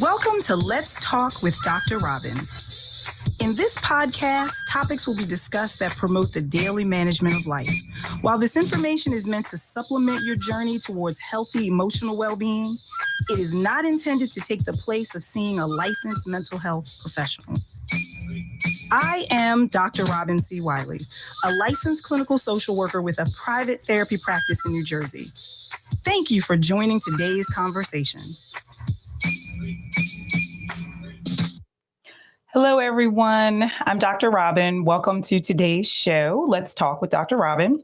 Welcome to Let's Talk with Dr. Robin. In this podcast, topics will be discussed that promote the daily management of life. While this information is meant to supplement your journey towards healthy emotional well-being, it is not intended to take the place of seeing a licensed mental health professional. I am Dr. Robin C. Wiley, a licensed clinical social worker with a private therapy practice in New Jersey. Thank you for joining today's conversation. Hello, everyone. I'm Dr. Robin. Welcome to today's show, Let's Talk with Dr. Robin.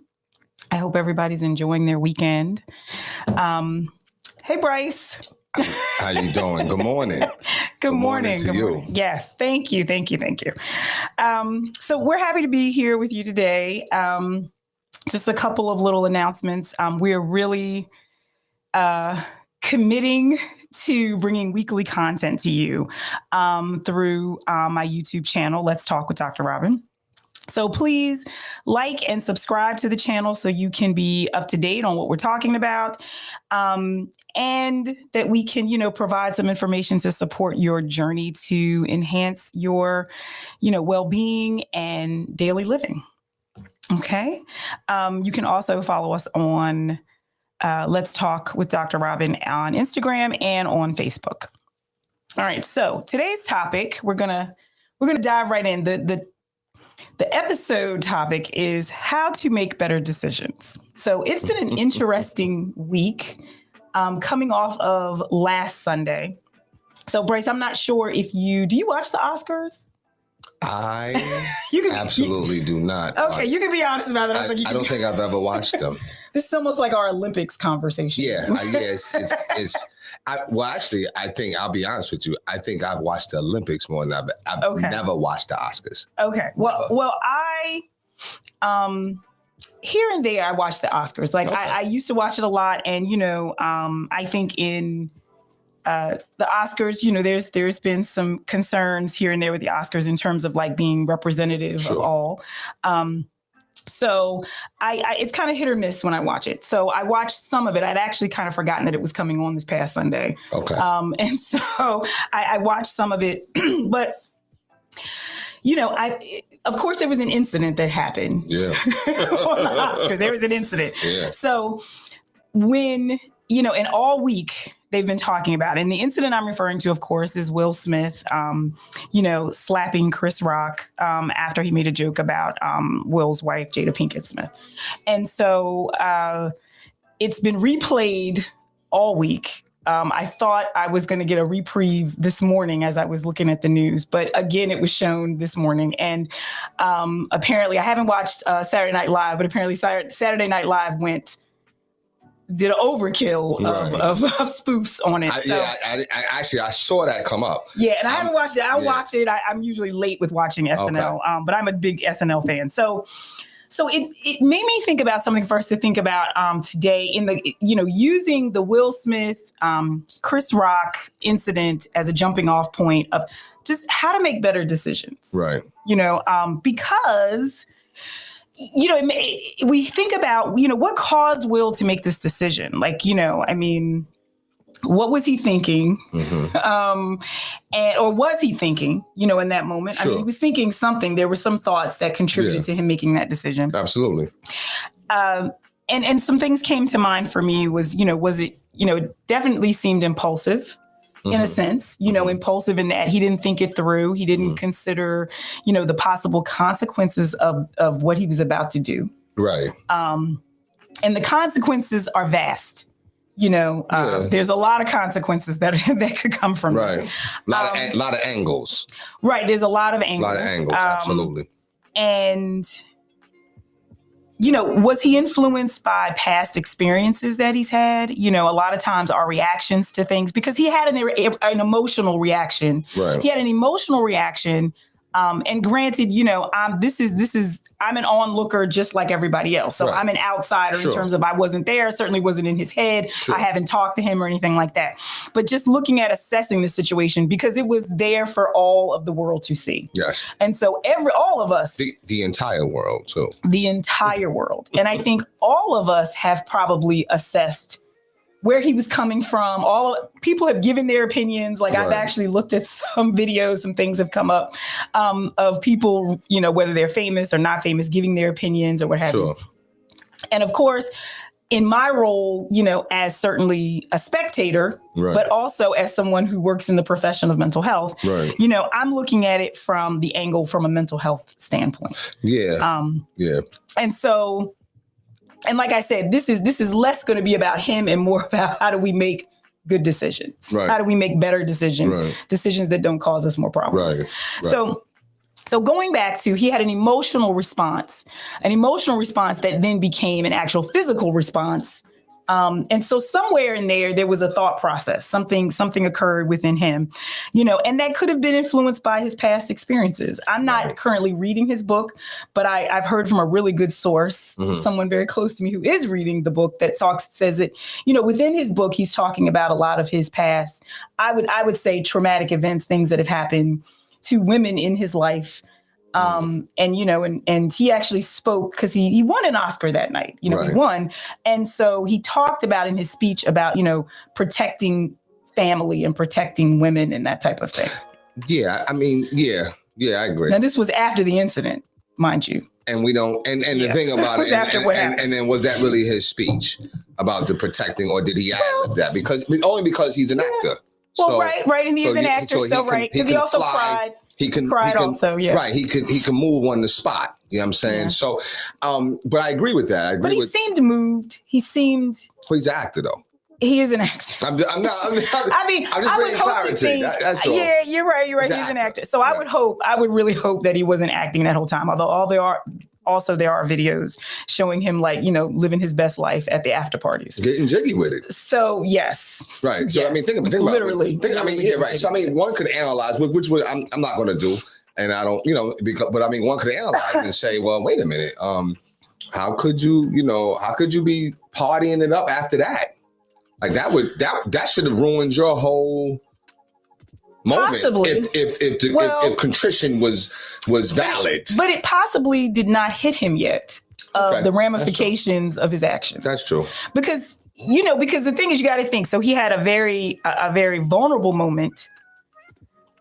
I hope everybody's enjoying their weekend. Hey, Bryce. How you doing? Good morning. Good morning to you. Yes, thank you. So we're happy to be here with you today. Just a couple of little announcements. We're really committing to bringing weekly content to you through my YouTube channel, Let's Talk with Dr. Robin. So please like and subscribe to the channel so you can be up to date on what we're talking about, and that we can, provide some information to support your journey to enhance your, well-being and daily living. Okay. You can also follow us on Let's Talk with Dr. Robin on Instagram and on Facebook. All right. So today's topic, we're gonna dive right in. The episode topic is how to make better decisions. So it's been an interesting week coming off of last Sunday. So Bryce, I'm not sure if do you watch the Oscars? I absolutely do not. Okay, you can be honest about it. I don't think I've ever watched them. This is almost like our Olympics conversation. I think I'll be honest with you. I think I've watched the Olympics more than I've never watched the Oscars. Okay. Well, I here and there I watch the Oscars. I used to watch it a lot, and I think in the Oscars, there's been some concerns here and there with the Oscars in terms of being representative of all. So it's kind of hit or miss when I watch it. So I watched some of it. I'd actually kind of forgotten that it was coming on this past Sunday. Okay. And so I watched some of it, but of course there was an incident that happened. Yeah. On the Oscars, there was an incident. Yeah. So when, and all week they've been talking about it. And the incident I'm referring to, of course, is Will Smith, slapping Chris Rock after he made a joke about Will's wife, Jada Pinkett Smith. And so it's been replayed all week. I thought I was going to get a reprieve this morning as I was looking at the news, but again, it was shown this morning. And apparently, I haven't watched Saturday Night Live, but apparently Saturday Night Live did an overkill of spoofs on it. I saw that come up. Yeah, and I haven't watched it. I'll watch it. I'm usually late with watching SNL, but I'm a big SNL fan. So it made me think about something for us to think about today in the, using the Will Smith, Chris Rock incident as a jumping off point of just how to make better decisions. Right. Because we think about, what caused Will to make this decision? What was he thinking? Mm-hmm. Or was he thinking, in that moment? Sure. He was thinking something. There were some thoughts that contributed to him making that decision. Absolutely. And some things came to mind for me was it definitely seemed impulsive. Mm-hmm. In a sense, impulsive in that he didn't think it through. He didn't consider, the possible consequences of what he was about to do. Right. And the consequences are vast. There's a lot of consequences that could come from this. A lot of angles. Right. There's a lot of angles. Absolutely. And was he influenced by past experiences that he's had? A lot of times our reactions to things, because he had an emotional reaction. Right. He had an emotional reaction. And granted, I'm an onlooker just like everybody else. So I'm an outsider in terms of I wasn't there, certainly wasn't in his head. Sure. I haven't talked to him or anything like that. But just looking at assessing the situation, because it was there for all of the world to see. Yes. And so all of us. The entire world, too. The entire world. And I think all of us have probably assessed where he was coming from. All people have given their opinions. Like I've actually looked at some videos, some things have come up of people, you know, whether they're famous or not famous, giving their opinions or what have you. And of course, in my role, you know, as certainly a spectator, but also as someone who works in the profession of mental health, you know, I'm looking at it from the angle from a mental health standpoint. And so, and like I said, this is less going to be about him and more about how do we make good decisions? How do we make better decisions? Decisions that don't cause us more problems. So going back to, he had an emotional response that then became an actual physical response. And so somewhere in there was a thought process, something occurred within him, you know, and that could have been influenced by his past experiences. I'm not currently reading his book, but I've heard from a really good source, someone very close to me who is reading the book that says that, you know, within his book, he's talking about a lot of his past, I would say traumatic events, things that have happened to women in his life. And, you know, and he actually spoke because he won an Oscar that night, you know, he won. And so he talked about in his speech about, you know, protecting family and protecting women and that type of thing. I mean, I agree. Now, this was after the incident, mind you. And we don't, and the thing about it, and then was that really his speech about the protecting, or did he add that? Only because he's an actor. Well, so, right. And he's an actor, because he also cried. He can also, Right. He can move on the spot. You know what I'm saying? Yeah. So, but I agree with that. But he seemed moved. He's an actor though. He is an actor. I'm just bringing clarity. That's all. Yeah, you're right. He's an actor. So I would really hope that he wasn't acting that whole time. Although there are videos showing him, like, you know, living his best life at the after parties, getting jiggy with it. So yes, right. So yes. I mean, think about literally. Right. So I mean, one could analyze, which I'm not going to do, and I don't, you know, but I mean, one could analyze and say, well, wait a minute, how could you be partying it up after that? Like that should have ruined your whole moment. Possibly. If contrition was valid. But it possibly did not hit him yet. The ramifications of his actions. That's true. Because the thing is, you got to think. So he had a very vulnerable moment,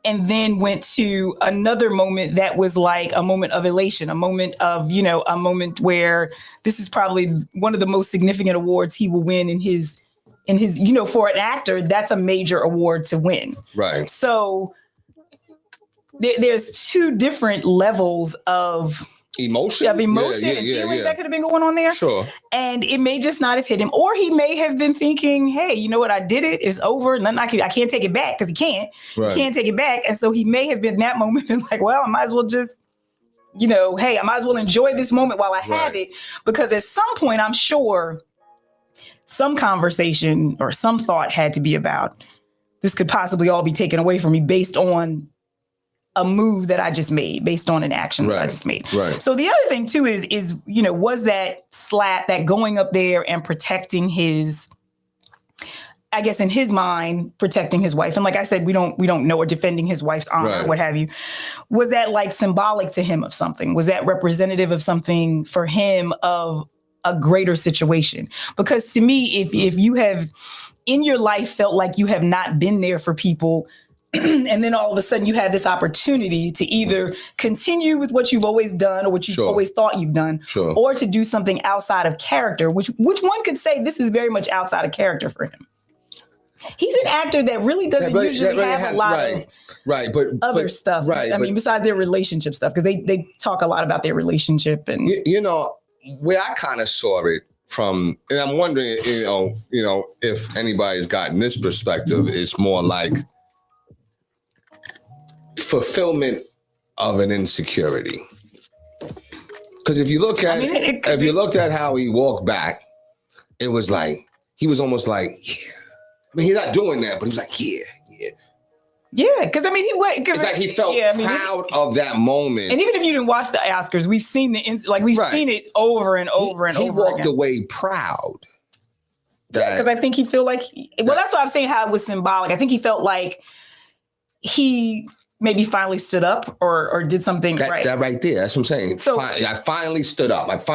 and then went to another moment that was like a moment of elation, a moment where this is probably one of the most significant awards he will win in his, for an actor, that's a major award to win. Right. So there's two different levels of emotion and feelings that could have been going on there. Sure. And it may just not have hit him. Or he may have been thinking, hey, you know what? I did it. It's over. I can't take it back, because he can't. Right. He can't take it back. And so he may have been in that moment and like, well, I might as well just, I might as well enjoy this moment while I have it. Because at some point, I'm sure some conversation or some thought had to be about, this could possibly all be taken away from me based on a move that I just made, based on an action that I just made. Right. So the other thing too is, was that slap, that going up there and protecting his, I guess in his mind, protecting his wife. And like I said, we don't know, or defending his wife's honor, what have you. Was that like symbolic to him of something? Was that representative of something for him, of a greater situation? Because to me, if you have in your life felt like you have not been there for people, and then all of a sudden you have this opportunity to either continue with what you've always done, or what you've always thought you've done, or to do something outside of character, which one could say this is very much outside of character for him. He's an actor that really doesn't usually have a lot of other stuff. Right. I mean, besides their relationship stuff, because they talk a lot about their relationship. And where I kind of saw it from, and I'm wondering, if anybody's gotten this perspective, it's more like fulfillment of an insecurity. Because if you look at you looked at how he walked back, it was like he was almost like, yeah. I mean, he's not doing that, but he was like, yeah. Yeah, because I mean, it's like he felt proud of that moment. And even if you didn't watch the Oscars, we've seen seen it over and over and over. He walked away proud. Because I think he felt like, that's why I'm saying how it was symbolic. I think he felt like he maybe finally stood up or did something right. That right there, that's what I'm saying. So I finally stood up. I've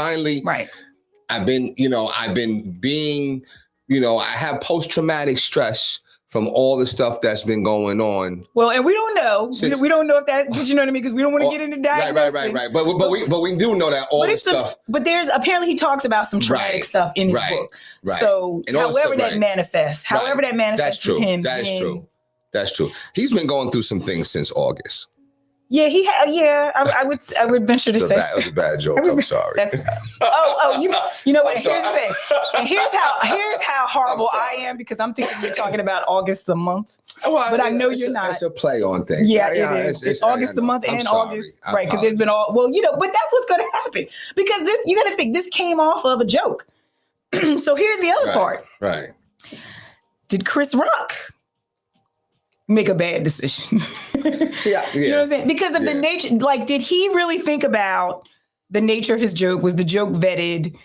been being, I have post-traumatic stress from all the stuff that's been going on. Well, and we don't know. We don't know if that, because you know what I mean? Because we don't want to get into diagnosing. Right. But we do know that all this stuff. But there's, apparently he talks about some traumatic stuff in his book. Right. So however that manifests That's with him. That's true. He's been going through some things since August. Yeah, I would venture to say that was a bad joke. I'm sorry. You know what? Here's the thing. And here's how horrible I am, because I'm thinking you're talking about August the month, but I know you're not. It's a play on things. Yeah, it is. It's August the month and August, right? Because there's been but that's what's going to happen, because you got to think this came off of a joke. So here's the other part. Right. Did Chris Rock make a bad decision? You know what I'm saying? Because of the nature, like, did he really think about the nature of his joke? Was the joke vetted?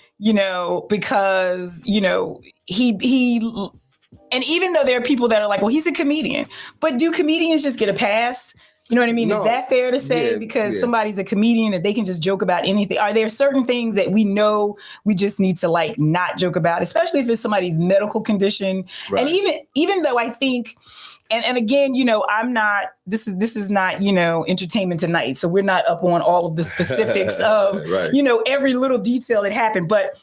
Because he and even though there are people that are like, well, he's a comedian, but do comedians just get a pass? You know what I mean? No. Is that fair to say? Because somebody's a comedian that they can just joke about anything? Are there certain things that we know we just need to like not joke about, especially if it's somebody's medical condition? Right. And even though I think, and again, I'm not, this is not, Entertainment Tonight. So we're not up on all of the specifics of, every little detail that happened. But,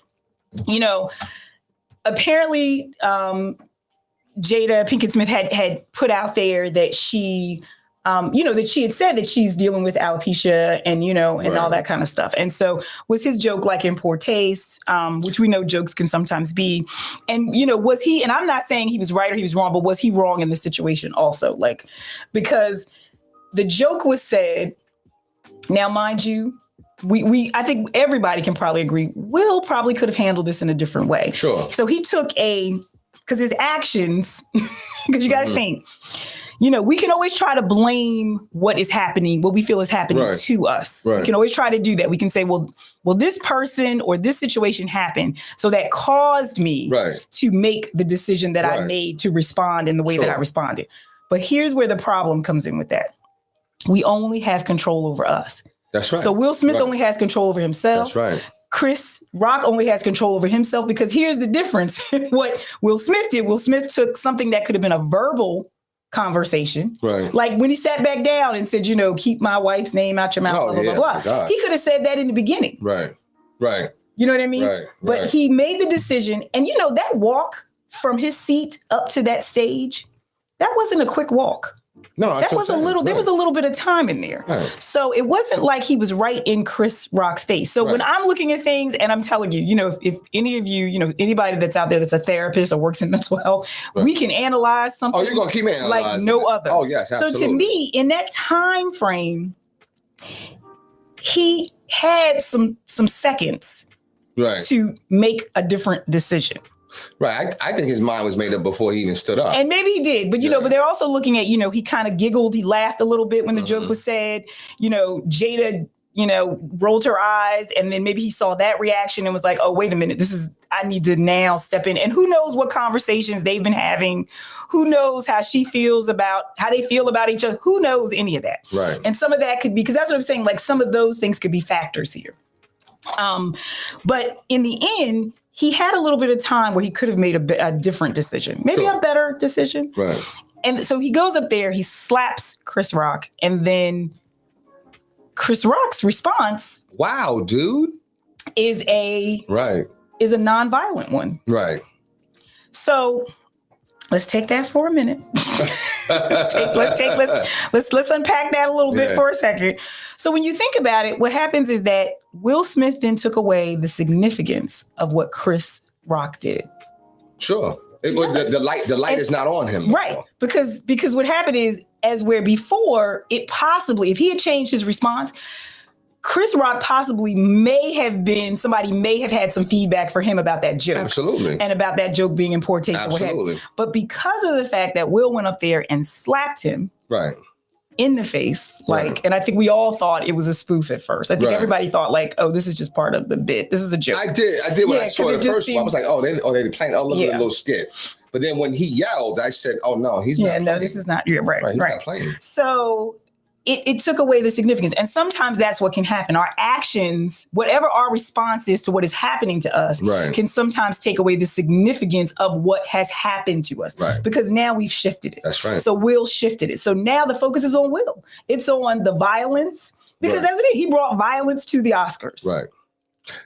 apparently Jada Pinkett Smith had put out there that she, that she had said that she's dealing with alopecia and, and all that kind of stuff. And so was his joke like in poor taste, which we know jokes can sometimes be. And, was he, and I'm not saying he was right or he was wrong, but was he wrong in this situation also? Like, because the joke was said, now, mind you, I think everybody can probably agree, Will probably could have handled this in a different way. Sure. So he took because his actions, because you got to think, we can always try to blame what is happening, what we feel is happening to us. Right. We can always try to do that. We can say, well, this person or this situation happened, so that caused me to make the decision that I made to respond in the way that I responded. But here's where the problem comes in with that. We only have control over us. That's right. So Will Smith only has control over himself. That's right. Chris Rock only has control over himself, because here's the difference. What Will Smith did, Will Smith took something that could have been a verbal conversation. Right. Like when he sat back down and said, keep my wife's name out your mouth, blah, blah, blah. He could have said that in the beginning. Right. Right. You know what I mean? Right. But he made the decision. And that walk from his seat up to that stage, that wasn't a quick walk. No, that was there was a little bit of time in there. Right. So it wasn't like he was right in Chris Rock's face. So when I'm looking at things, and I'm telling you, if any of you, anybody that's out there that's a therapist or works in mental health, we can analyze something. Oh, you're going to keep analyzing like no other. Oh, yes, absolutely. So to me, in that time frame, he had some seconds to make a different decision. Right. I think his mind was made up before he even stood up. And maybe he did. But, but they're also looking at, he kind of giggled. He laughed a little bit when the joke was said. Jada, rolled her eyes. And then maybe he saw that reaction and was like, oh, wait a minute. I need to now step in. And who knows what conversations they've been having. Who knows how they feel about each other. Who knows any of that. Right. And some of that could be, because that's what I'm saying. Like some of those things could be factors here. But in the end, he had a little bit of time where he could have made a different decision, maybe a better decision. Right. And so he goes up there, he slaps Chris Rock, and then Chris Rock's response, wow, dude, is a nonviolent one. Right. So let's take that for a minute. Let's unpack that a little bit for a second. So when you think about it, what happens is that Will Smith then took away the significance of what Chris Rock did. Sure. The light is not on him. Right. Because what happened is, as where before, if he had changed his response, Chris Rock possibly somebody may have had some feedback for him about that joke. Absolutely. And about that joke being in poor taste. Absolutely. Or what have you. But because of the fact that Will went up there and slapped him in the face, and I think we all thought it was a spoof at first. I think everybody thought like, oh, this is just part of the bit. This is a joke. I did when I saw it first. I was like, oh, they playing a little skit. But then when he yelled, I said, oh, no, he's not playing. No, this is not. You're right. He's not playing. So it took away the significance. And sometimes that's what can happen. Our actions, whatever our response is to what is happening to us, can sometimes take away the significance of what has happened to us. Because now we've shifted it. That's right. So Will shifted it. So now the focus is on Will. It's on the violence, because that's what he brought violence to the Oscars. Right.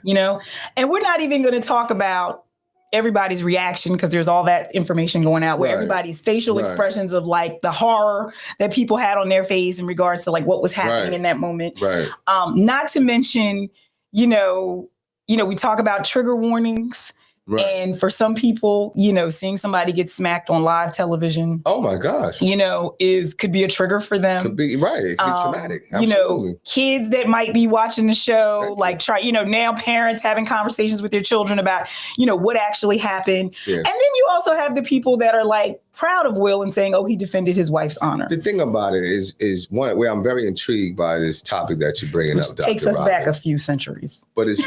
You know, and we're not even going to talk about everybody's reaction, because there's all that information going out where everybody's facial expressions of like the horror that people had on their face in regards to like what was happening in that moment. Not to mention, you know, we talk about trigger warnings. And for some people, you know, seeing somebody get smacked on live television, oh my gosh, you know, could be a trigger for them. Could be It could be traumatic. Absolutely. You know, kids that might be watching the show, now parents having conversations with their children about, you know, what actually happened. And then you also have the people that are like proud of Will and saying, oh, he defended his wife's honor. The thing about it is one where I'm very intrigued by this topic that you're bringing up, Dr. Takes us Robin. back a few centuries. But it's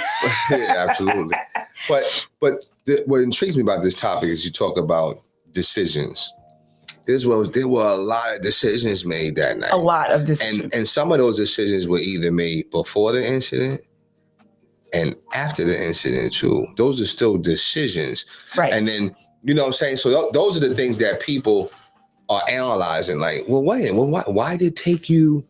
absolutely. But what intrigues me about this topic is you talk about decisions. There were a lot of decisions made that night. A lot of decisions. And some of those decisions were either made before the incident and after the incident too. Those are still decisions. Right. And then, you know what I'm saying? So those are the things that people are analyzing. Like, well, why did it take you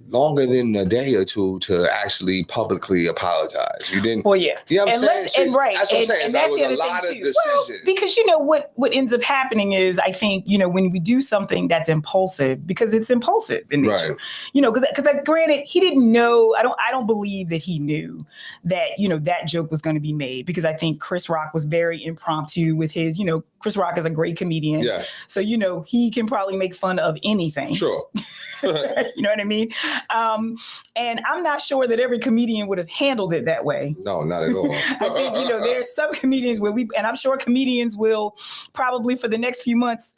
longer than a day or two to actually publicly apologize? You didn't. Well, yeah. You know what I'm saying? That's what I'm saying. And that's the other thing too. Well, because you know what ends up happening is, I think, you know, when we do something that's impulsive, because it's impulsive in nature, you know, because granted, he didn't know. I don't believe that he knew that, you know, that joke was going to be made, because I think Chris Rock was very impromptu with his, you know, Chris Rock is a great comedian. Yes. So, you know, he can probably make fun of anything. Sure. You know what I mean? And I'm not sure that every comedian would have handled it that way. No, not at all. I think, you know, there's some comedians where and I'm sure comedians will probably for the next few months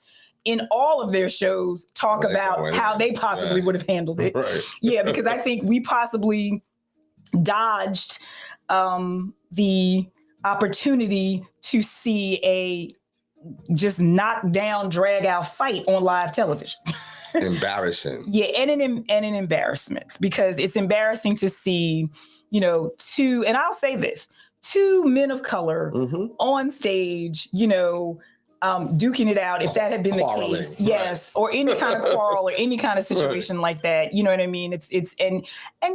in all of their shows talk about how they possibly would have handled it. Yeah, because I think we possibly dodged the opportunity to see a just knock down, drag out fight on live television. Embarrassing. Yeah, and an embarrassment, because it's embarrassing to see, you know, and I'll say this, two men of color on stage, you know, duking it out, if that had been the case, yes, or any kind of quarrel or any kind of situation like that, you know what I mean? It's and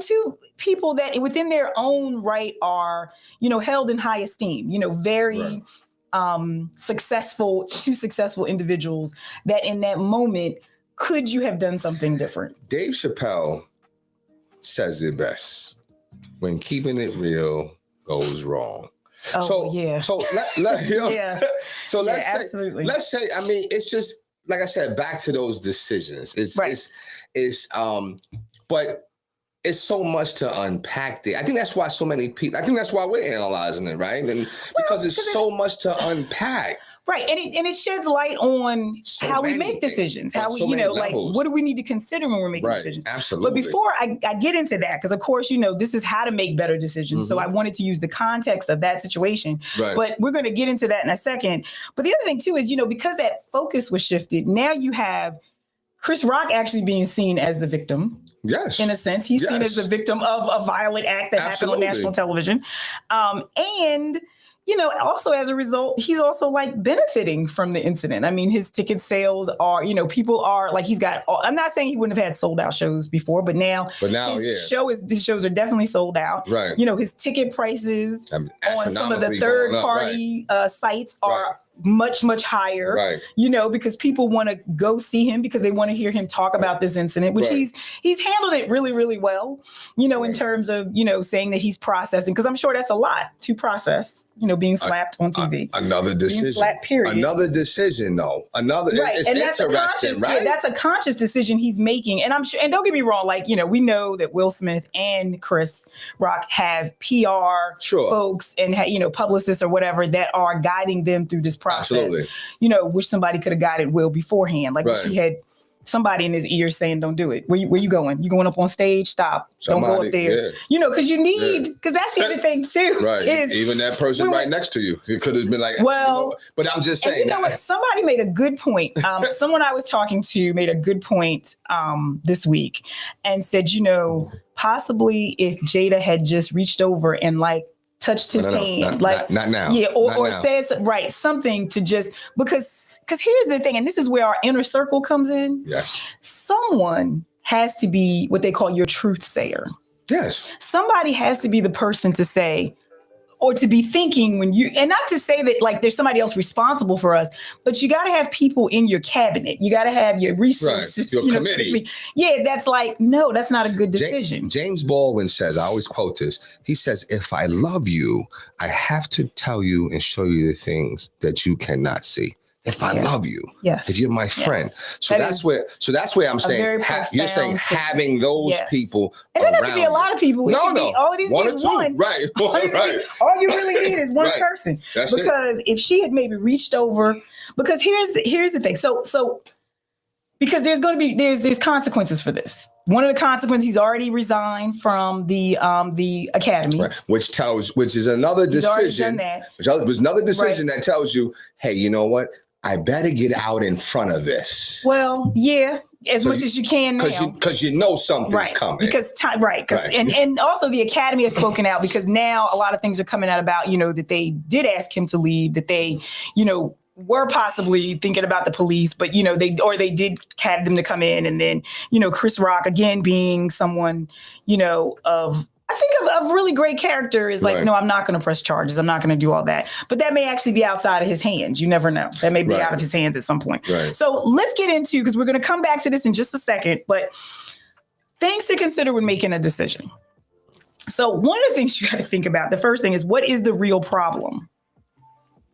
two people that within their own right are, you know, held in high esteem, you know, very successful individuals that in that moment, could you have done something different? Dave Chappelle says it best: when keeping it real goes wrong. Oh, So you know, Yeah. So let's say, absolutely. I mean, it's just like I said, back to those decisions. But it's so much to unpack there. I think that's why so many people. I think that's why we're analyzing it, right? And because it's so much to unpack. Right. And it sheds light on how we make decisions, how we, you know, like, what do we need to consider when we're making decisions? Absolutely. But before I get into that, because of course, you know, this is how to make better decisions. So I wanted to use the context of that situation. But we're going to get into that in a second. But the other thing too is, you know, because that focus was shifted, now you have Chris Rock actually being seen as the victim. Yes. In a sense, he's seen as the victim of a violent act that happened on national television. And you know, also as a result, he's also like benefiting from the incident. I mean, his ticket sales are, you know, people are like, I'm not saying he wouldn't have had sold out shows before, but now his shows are definitely sold out. Right. You know, his ticket prices on some of the third party sites are much, much higher, you know, because people want to go see him because they want to hear him talk about this incident, which he's handled it really, really well, you know, in terms of, you know, saying that he's processing, because I'm sure that's a lot to process, you know, being slapped on TV. Another decision. Being slapped, period. Another decision, though. It's and that's interesting, right? That's a conscious decision he's making. And I'm sure, and don't get me wrong, like, you know, we know that Will Smith and Chris Rock have PR folks and, you know, publicists or whatever that are guiding them through this process. Absolutely. You know, wish somebody could have guided Will beforehand. Like, wish he had, somebody in his ear saying, don't do it. Where you going? You going up on stage? Stop. Don't go up there. Yeah. You know, because you need, because that's the other thing too. Right. Even that person right next to you. It could have been like, well, but I'm just saying. You know what? Somebody made a good point. Someone I was talking to made a good point this week and said, you know, possibly if Jada had just reached over and like touched his hand, not now. Yeah, or now. said something to just because here's the thing, and this is where our inner circle comes in. Yes. Someone has to be what they call your truth sayer. Yes. Somebody has to be the person to say, or to be thinking when you, and not to say that like there's somebody else responsible for us, but you got to have people in your cabinet. You got to have your resources. Right. Your committee. Yeah, that's like, no, that's not a good decision. James Baldwin says, I always quote this. He says, if I love you, I have to tell you and show you the things that you cannot see. If I love you, if you're my friend. So that's where I'm saying, you're saying having those people and around. It doesn't be a lot of people. No. All of these one or need two. one. Right. All you really need is one person. That's because if she had maybe reached over, because here's the thing. So because there's going to be, there's consequences for this. One of the consequences, he's already resigned from the academy, right. which is another decision. Which was another decision that tells you, hey, you know what? I better get out in front of this. Well, yeah, as much as you can now. Because you know something's coming. Because and also the academy has spoken out, because now a lot of things are coming out about, you know, that they did ask him to leave, that they, you know, were possibly thinking about the police, but, you know, they did have them to come in. And then, you know, Chris Rock, again, being someone, you know, I think of really great character is like, no, I'm not going to press charges. I'm not going to do all that. But that may actually be outside of his hands. You never know. That may be out of his hands at some point. Right. So let's get into, because we're going to come back to this in just a second, but things to consider when making a decision. So one of the things you got to think about, the first thing is, what is the real problem?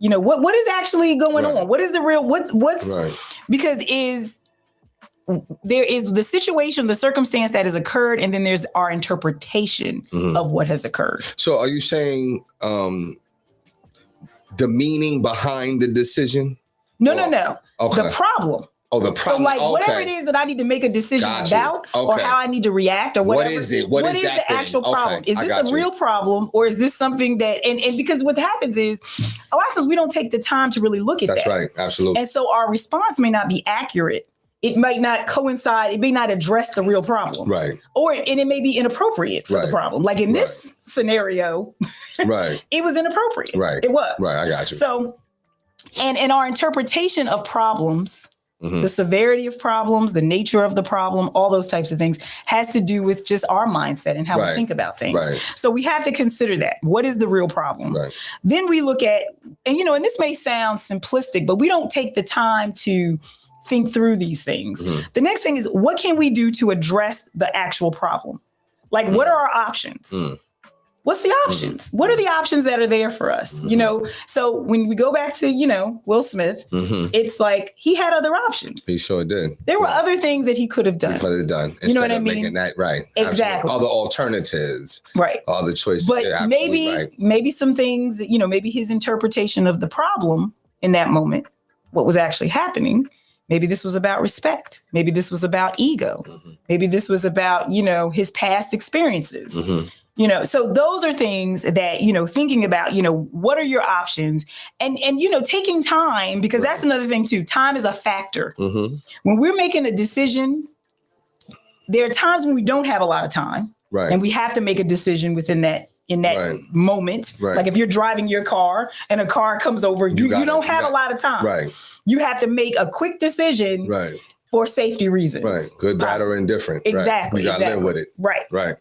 You know, what is actually going on? What is the real, what's because there is the situation, the circumstance that has occurred, and then there's our interpretation of what has occurred. So are you saying the meaning behind the decision? No. Okay. The problem. Oh, the problem. So like whatever it is that I need to make a decision about or how I need to react or whatever. What is it? What is the actual problem? Is this a real problem, or is this something that, and because what happens is a lot of times we don't take the time to really look at that. That's right. Absolutely. And so our response may not be accurate. It might not coincide. It may not address the real problem. Right. And it may be inappropriate for the problem. Like in this scenario, it was inappropriate. Right. It was. Right. I got you. So, and in our interpretation of problems, the severity of problems, the nature of the problem, all those types of things has to do with just our mindset and how we think about things. Right. So we have to consider that. What is the real problem? Right. Then we look at, and you know, and this may sound simplistic, but we don't take the time to think through these things. The next thing is, what can we do to address the actual problem? Like, what are our options? What's the options? What are the options that are there for us? You know, so when we go back to, you know, Will Smith, it's like he had other options. He sure did. There were other things that he could have done. You know what I mean? Making that right. Exactly. All the alternatives. Right. All the choices. But maybe some things that, you know, maybe his interpretation of the problem in that moment, what was actually happening. Maybe this was about respect. Maybe this was about ego. Maybe this was about, you know, his past experiences. You know, so those are things that, you know, thinking about, you know, what are your options and, you know, taking time, because that's another thing too. Time is a factor. When we're making a decision, there are times when we don't have a lot of time and we have to make a decision within that moment. Like if you're driving your car and a car comes over, you don't have a lot of time. You have to make a quick decision for safety reasons. Good, bad, or indifferent. Exactly. You got to live with it. Right.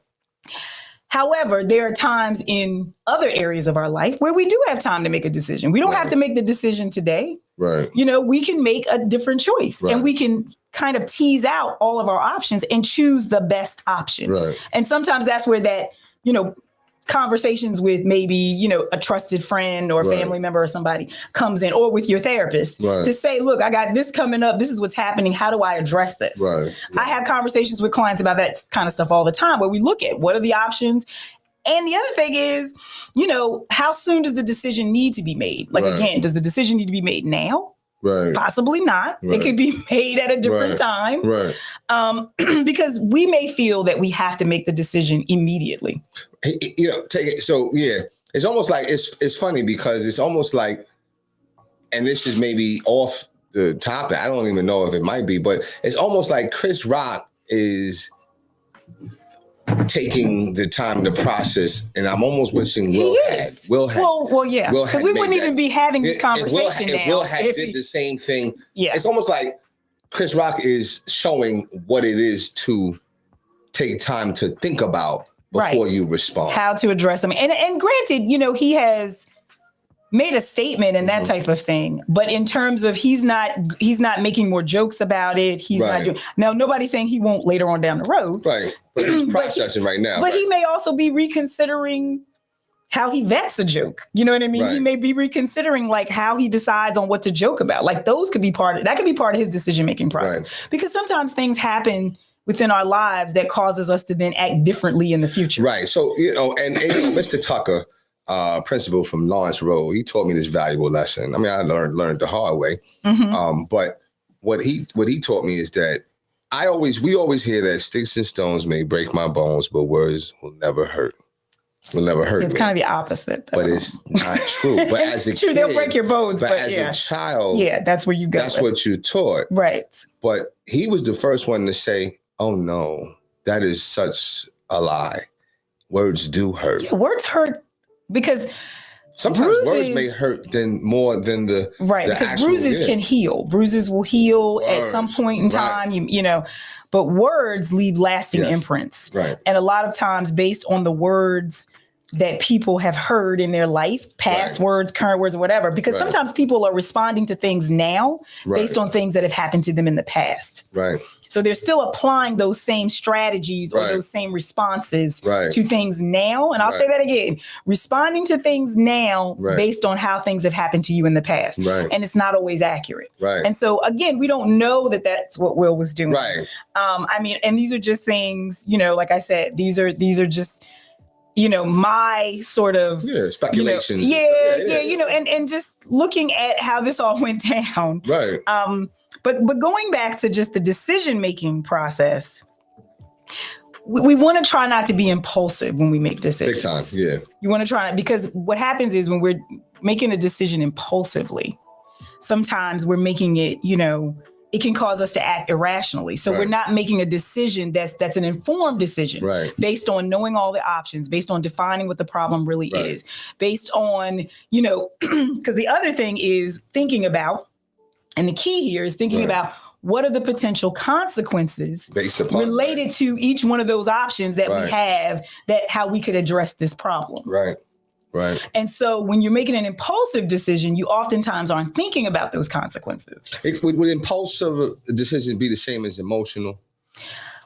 However, there are times in other areas of our life where we do have time to make a decision. We don't have to make the decision today. You know, we can make a different choice and we can kind of tease out all of our options and choose the best option. And sometimes that's where that, you know, conversations with maybe, you know, a trusted friend or a family member or somebody comes in, or with your therapist to say, look, I got this coming up. This is what's happening. How do I address this? I have conversations with clients about that kind of stuff all the time, where we look at what are the options. And the other thing is, you know, how soon does the decision need to be made? Like, again, does the decision need to be made now? Right. Possibly not. Right. It could be made at a different time. Right. Because we may feel that we have to make the decision immediately. You know, take it. So yeah, it's almost like it's funny because it's almost like, and this is maybe off the topic. I don't even know if it might be, but it's almost like Chris Rock is taking the time to process, and I'm almost wishing Will had. Well, yeah. Because we wouldn't even be having this conversation now. Will had did the same thing. Yeah. It's almost like Chris Rock is showing what it is to take time to think about before you respond. How to address them. And granted, you know, he has made a statement and that type of thing. But in terms of he's not making more jokes about it. He's not doing now. Nobody's saying he won't later on down the road. Right. But he's processing right now. But he may also be reconsidering how he vets a joke. You know what I mean? He may be reconsidering like how he decides on what to joke about. Like those could be part of his decision-making process. Right. Because sometimes things happen within our lives that causes us to then act differently in the future. Right. So, you know, and Mr. Tucker, principal from Lawrence Road, he taught me this valuable lesson. I mean, I learned the hard way. But what he taught me is that we always hear that sticks and stones may break my bones, but words will never hurt. It's kind of the opposite, though. But it's not true. But as a kid, they'll break your bones. But as a child, that's where you go. That's what you taught, right? But he was the first one to say, "Oh no, that is such a lie. Words do hurt. Yeah, words hurt because sometimes words may hurt more than the because actual, bruises can heal. Bruises will heal at some point in time. You know. But words leave lasting imprints. Right. And a lot of times based on the words that people have heard in their life, past words, current words, or whatever, because sometimes people are responding to things now based on things that have happened to them in the past. Right. So they're still applying those same strategies or those same responses to things now. And I'll say that again, responding to things now based on how things have happened to you in the past. Right. And it's not always accurate. Right. And so again, we don't know that that's what Will was doing. Right. I mean, and these are just things, you know, like I said, these are just, you know, my sort of speculations. You know, and just looking at how this all went down. Right. But going back to just the decision-making process, we want to try not to be impulsive when we make decisions. Big time, yeah. You want to try, because what happens is when we're making a decision impulsively, sometimes we're making it, you know, it can cause us to act irrationally. So we're not making a decision that's an informed decision based on knowing all the options, based on defining what the problem really is, based on, you know, because the other thing is thinking about, and the key here is thinking about what are the potential consequences based upon related to each one of those options that we have, that how we could address this problem. Right. Right. And so when you're making an impulsive decision, you oftentimes aren't thinking about those consequences. Would impulsive decisions be the same as emotional?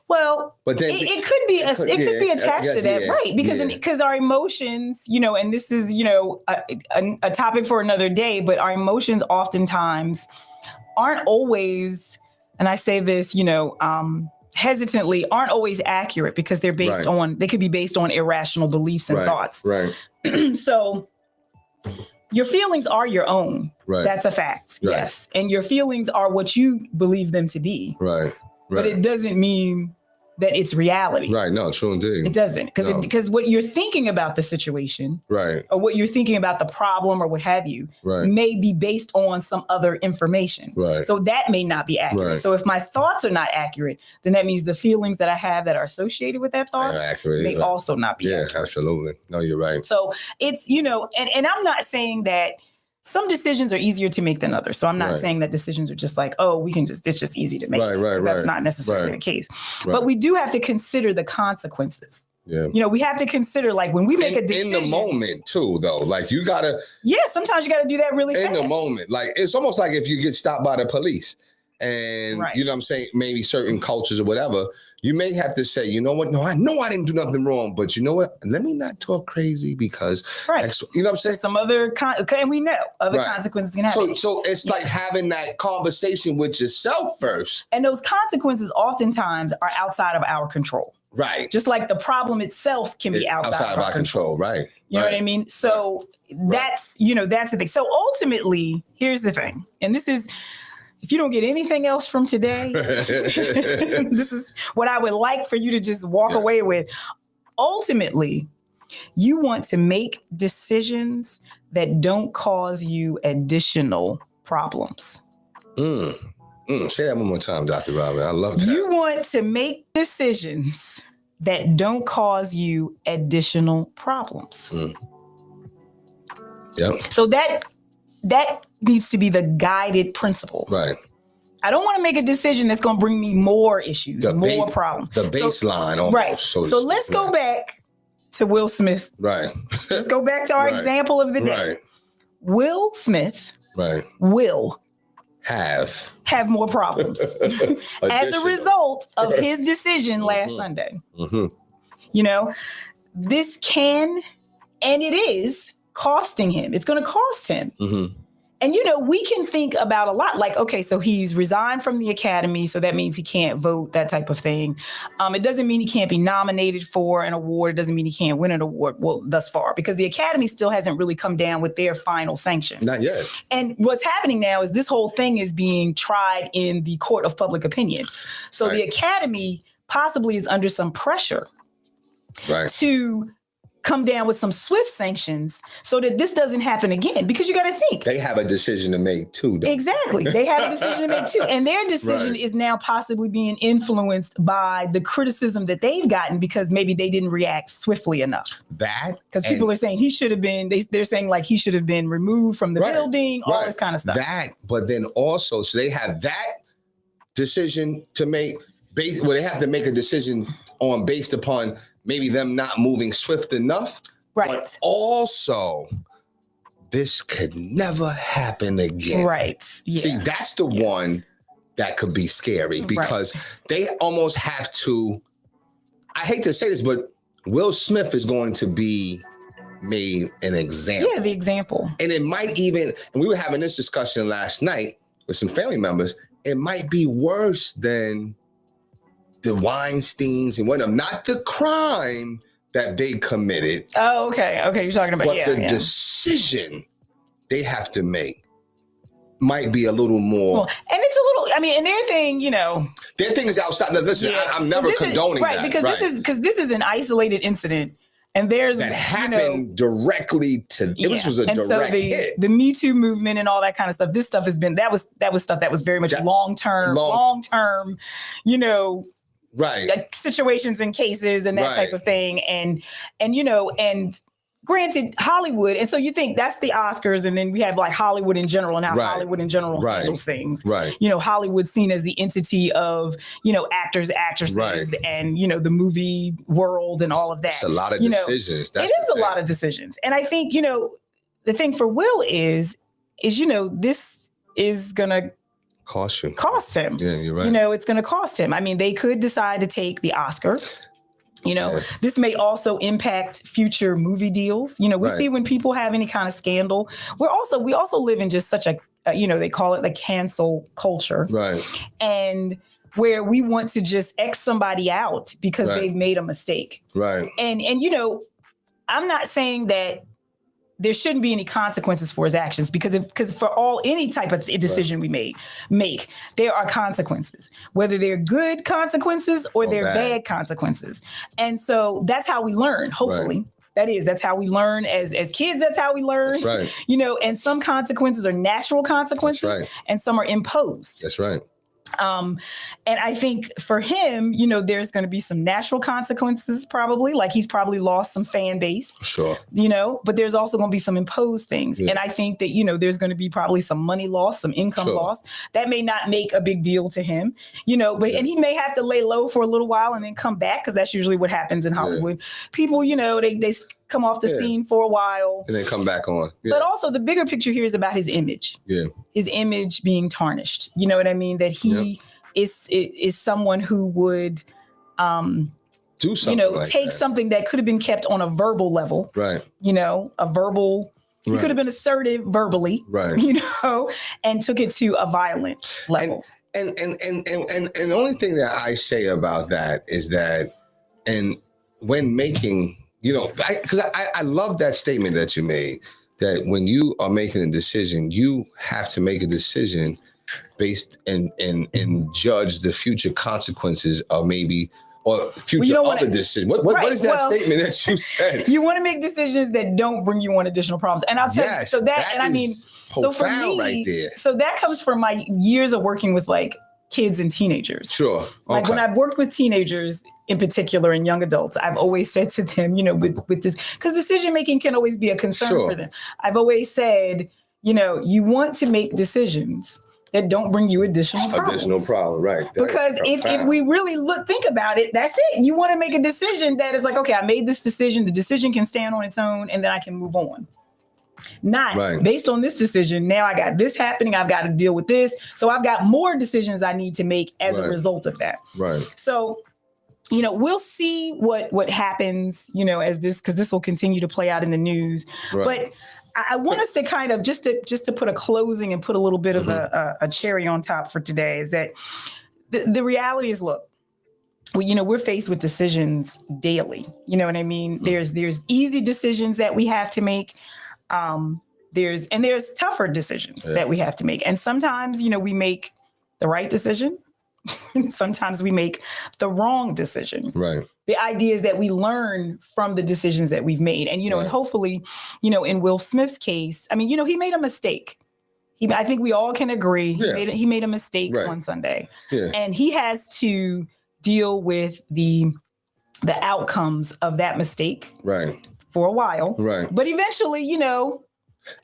Well, but then it could be could be attached to that, right? Because our emotions, you know, and this is, you know, a topic for another day, but our emotions oftentimes aren't always, and I say this, you know, hesitantly, aren't always accurate because they're based on, they could be based on irrational beliefs and thoughts. Right. So your feelings are your own. Right. That's a fact. Right. Yes. And your feelings are what you believe them to be. Right. But it doesn't mean that it's reality. Right. No, true indeed. It doesn't. Because what you're thinking about the situation, or what you're thinking about the problem or what have you, may be based on some other information. Right. So that may not be accurate. Right. So if my thoughts are not accurate, then that means the feelings that I have that are associated with that thoughts may also not be accurate. Yeah, absolutely. No, you're right. So it's, you know, and I'm not saying that some decisions are easier to make than others. So I'm not saying that decisions are just like, oh, it's just easy to make. That's not necessarily the case. But we do have to consider the consequences. Yeah. You know, we have to consider, like, when we make a decision. In the moment, too, though. Like, you got to. Yeah, sometimes you got to do that really fast. In the moment. Like, it's almost like if you get stopped by the police and you know what I'm saying, maybe certain cultures or whatever, you may have to say, you know what? No, I know I didn't do nothing wrong, but you know what? Let me not talk crazy because, you know what I'm saying? Some other, and we know other consequences can happen. So it's like having that conversation with yourself first. And those consequences oftentimes are outside of our control. Right. Just like the problem itself can be outside of our control. Right. You know what I mean? So that's, you know, that's the thing. So ultimately, here's the thing. And this is, if you don't get anything else from today, this is what I would like for you to just walk away with. Ultimately, you want to make decisions that don't cause you additional problems. Say that one more time, Dr. Robin. I love that. You want to make decisions that don't cause you additional problems. Yep. So that needs to be the guided principle. Right. I don't want to make a decision that's going to bring me more issues, more problems. The baseline. Almost, right. So let's go back to Will Smith. Right. Let's go back to our example of the day. Right. Will Smith will have more problems as a result of his decision last Sunday. You know, this can, and it is costing him. It's going to cost him. And, you know, we can think about a lot like, okay, so he's resigned from the Academy. So that means he can't vote, that type of thing. It doesn't mean he can't be nominated for an award. It doesn't mean he can't win an award. Well, thus far, because the Academy still hasn't really come down with their final sanctions. Not yet. And what's happening now is this whole thing is being tried in the court of public opinion. So the Academy possibly is under some pressure to come down with some swift sanctions so that this doesn't happen again. Because you got to think. They have a decision to make too. Exactly. They have a decision to make too. And their decision is now possibly being influenced by the criticism that they've gotten because maybe they didn't react swiftly enough. Because people are saying he should have been, they're saying like he should have been removed from the building, all this kind of stuff. But then also, so they have that decision to make, they have to make a decision based upon maybe them not moving swift enough. Right. But also, this could never happen again. Right. Yeah. See, that's the one that could be scary because they almost have to, I hate to say this, but Will Smith is going to be made an example. Yeah, the example. And it might even, and we were having this discussion last night with some family members, it might be worse than the Weinsteins and whatnot, not the crime that they committed. Oh, okay. Okay, you're talking about but the decision they have to make might be a little more. Well, and it's a little, I mean, and their thing, you know. Their thing is outside. Now, listen, I'm never condoning that. Because this is an isolated incident. And there's that happened directly to this was a direct hit. The Me Too movement and all that kind of stuff. This stuff has been that was stuff that was very much long term, you know, like situations and cases and that type of thing. And you know, and granted, Hollywood, and so you think that's the Oscars, and then we have like Hollywood in general and how Hollywood in general handles things. You know, Hollywood's seen as the entity of, you know, actors, actresses, and, you know, the movie world and all of that. It's a lot of decisions. It is a lot of decisions. And I think, you know, the thing for Will is, you know, this is gonna cost him. Yeah, you're right. You know, it's gonna cost him. I mean, they could decide to take the Oscar. You know, this may also impact future movie deals. You know, we see when people have any kind of scandal. We also live in just such a, you know, they call it the cancel culture. Right. And where we want to just X somebody out because they've made a mistake. Right. And, you know, I'm not saying that there shouldn't be any consequences for his actions because for any type of decision we make, there are consequences, whether they're good consequences or they're bad consequences. And so that's how we learn, hopefully. That's how we learn as kids. That's how we learn. That's right. You know, and some consequences are natural consequences and some are imposed. That's right. And I think for him, you know, there's going to be some natural consequences, probably, like he's probably lost some fan base, you know, but there's also going to be some imposed things. And I think that, you know, there's going to be probably some money loss, some income loss that may not make a big deal to him, you know, but, and he may have to lay low for a little while and then come back. 'Cause that's usually what happens in Hollywood. People, you know, they come off the scene for a while. And then come back on. Yeah. But also the bigger picture here is about his image. Yeah. His image being tarnished. You know what I mean? That he is someone who would do something take that. something that could have been kept on a verbal level. Right. A verbal. He could have been assertive verbally. Right. And took it to a violent level. And the only thing that I say about that is that, and when making, because I love that statement that you made, that when you are making a decision, you have to make a decision based and judge the future consequences of maybe or future other decisions. What is that statement that you said? You want to make decisions that don't bring you on additional problems. And I'll tell you, so that and I mean, so for me, right there. So that comes from my years of working with like kids and teenagers. Sure. Like when I've worked with teenagers in particular and young adults, I've always said to them, with this, because decision making can always be a concern for them. I've always said, you want to make decisions that don't bring you additional problems. Right. Because if we really think about it, that's it. You want to make a decision that is like, okay, I made this decision. The decision can stand on its own and then I can move on. Not based on this decision. Now I got this happening. I've got to deal with this. So I've got more decisions I need to make as a result of that. Right. So, we'll see what happens, as because this will continue to play out in the news. Right. But I want us to kind of just to put a closing and put a little bit of a cherry on top for today is that the reality is, look, we're faced with decisions daily. You know what I mean? There's easy decisions that we have to make. There's tougher decisions that we have to make. And sometimes, we make the right decision. And sometimes we make the wrong decision. Right. The idea is that we learn from the decisions that we've made. And, and hopefully, in Will Smith's case, I mean, he made a mistake. I think we all can agree he made a mistake on Sunday. Yeah. And he has to deal with the outcomes of that mistake for a while. Right. But eventually,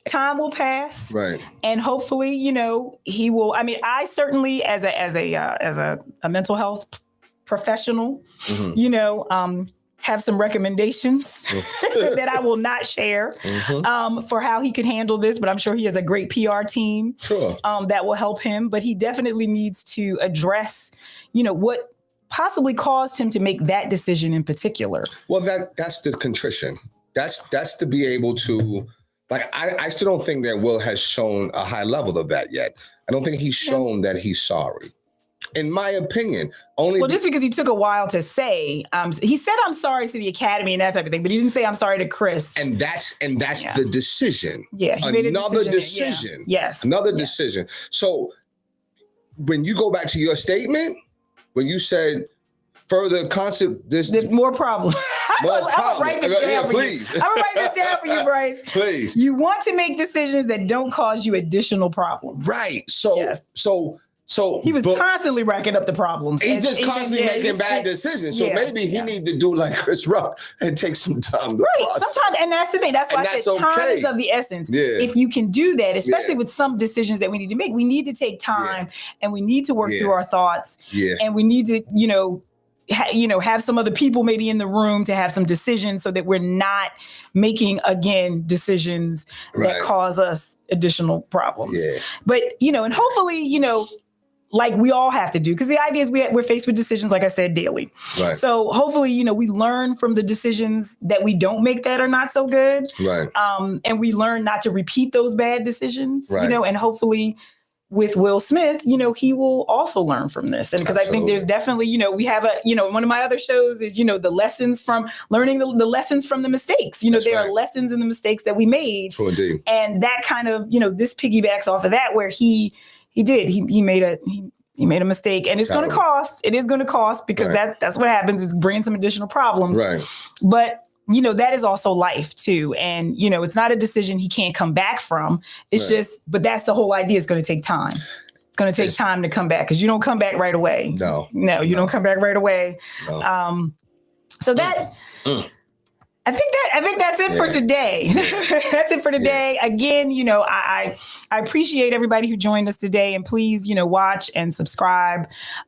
time will pass. Right. And hopefully, he will. I mean, I certainly as a mental health professional, have some recommendations that I will not share for how he could handle this. But I'm sure he has a great PR team that will help him. But he definitely needs to address, what possibly caused him to make that decision in particular. Well, that's the contrition. That's to be able to. Like, I still don't think that Will has shown a high level of that yet. I don't think he's shown that he's sorry. In my opinion, just because he took a while to say, he said, I'm sorry to the Academy and that type of thing, but he didn't say I'm sorry to Chris. And that's the decision. Yeah. He made another decision. Yes. Another decision. So when you go back to your statement, when you said further there's more problems. I'm gonna write this down for please. you. I'm gonna write this down for you, Bryce. Please. You want to make decisions that don't cause you additional problems. Right. So he was constantly racking up the problems. He's just constantly making bad decisions. So maybe he need to do like Chris Rock and take some time to process. Sometimes, and that's the thing. That's why I said time is of the essence. Yeah. If you can do that, especially with some decisions that we need to make, we need to take time and we need to work through our thoughts. Yeah. And we need to, have some other people maybe in the room to have some decisions so that we're not making, again, decisions that cause us additional problems. Yeah. But, and hopefully, like we all have to do, because the idea is we're faced with decisions, like I said, daily. Right. So hopefully, we learn from the decisions that we don't make that are not so good. Right. And we learn not to repeat those bad decisions, and hopefully with Will Smith, he will also learn from this. And because I think there's definitely, we have one of my other shows is, the lessons from learning the lessons from the mistakes. There are lessons in the mistakes that we made. True indeed. And that kind of, this piggybacks off of that, where he made a mistake, and it's going to cost. It is going to cost because that's what happens. It's bringing some additional problems. Right. But that is also life too. And, it's not a decision he can't come back from. It's but that's the whole idea. It's going to take time. It's going to take time to come back because you don't come back right away. No, you don't come back right away. No. So that, I think that's it for today. That's it for today. Again, I appreciate everybody who joined us today, and please, watch and subscribe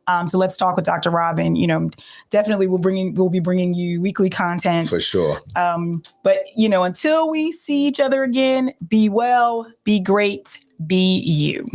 to Let's Talk with Dr. Robin. Definitely we'll be bringing you weekly content for sure. But until we see each other again, be well, be great, be you.